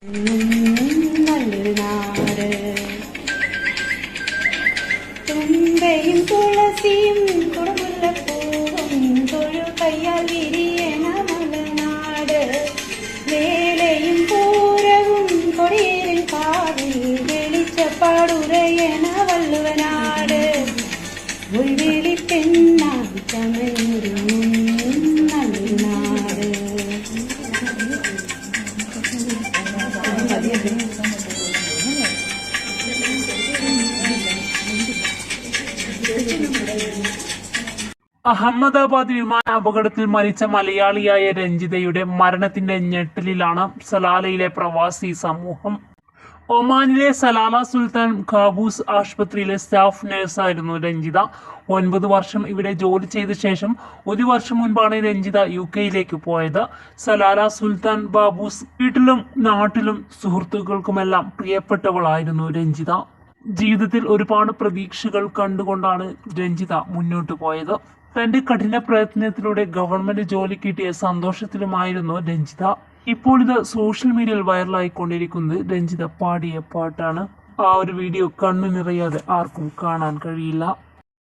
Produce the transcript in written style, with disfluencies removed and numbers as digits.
നല്ലൊരു നാട് തുമ്പയും തുളസിയും കുടമുല്ലപ്പൂവും തൊഴു കയ്യാൽ വിരിയണ മലനാട് വേലയും പൂരവും കൊടിയേറിൻ കാവിൽ വെളിച്ചപ്പാടുരയണ വള്ളുവനാട് ഒരു വിളി പെണ്ണായി ചമയൊരു നല്ലൊരു നാട്. അഹമ്മദാബാദ് വിമാന അപകടത്തിൽ മരിച്ച മലയാളിയായ രഞ്ജിതയുടെ മരണത്തിന്റെ ഞെട്ടലിലാണ് സലാലയിലെ പ്രവാസി സമൂഹം. ഒമാനിലെ സലാല സുൽത്താൻ ഖാബൂസ് ആശുപത്രിയിലെ സ്റ്റാഫ് നഴ്സായിരുന്നു രഞ്ജിത. 9 വർഷം ഇവിടെ ജോലി ചെയ്ത ശേഷം 1 വർഷം മുൻപാണ് രഞ്ജിത UK പോയത്. സലാല സുൽത്താൻ ബാബൂസ് വീട്ടിലും നാട്ടിലും സുഹൃത്തുക്കൾക്കുമെല്ലാം പ്രിയപ്പെട്ടവളായിരുന്നു രഞ്ജിത. ജീവിതത്തിൽ ഒരുപാട് പ്രതീക്ഷകൾ കണ്ടുകൊണ്ടാണ് രഞ്ജിത മുന്നോട്ട് പോയത്. തന്റെ കഠിന പ്രയത്നത്തിലൂടെ ഗവൺമെന്റ് ജോലി കിട്ടിയ സന്തോഷത്തിലുമായിരുന്നു രഞ്ജിത. ഇപ്പോൾ ഇത് സോഷ്യൽ മീഡിയയിൽ വൈറലായിക്കൊണ്ടിരിക്കുന്നത് രഞ്ജിത പാടിയ പാട്ടാണ്. ആ ഒരു വീഡിയോ കണ്ണു നിറയാതെ ആർക്കും കാണാൻ കഴിയില്ല.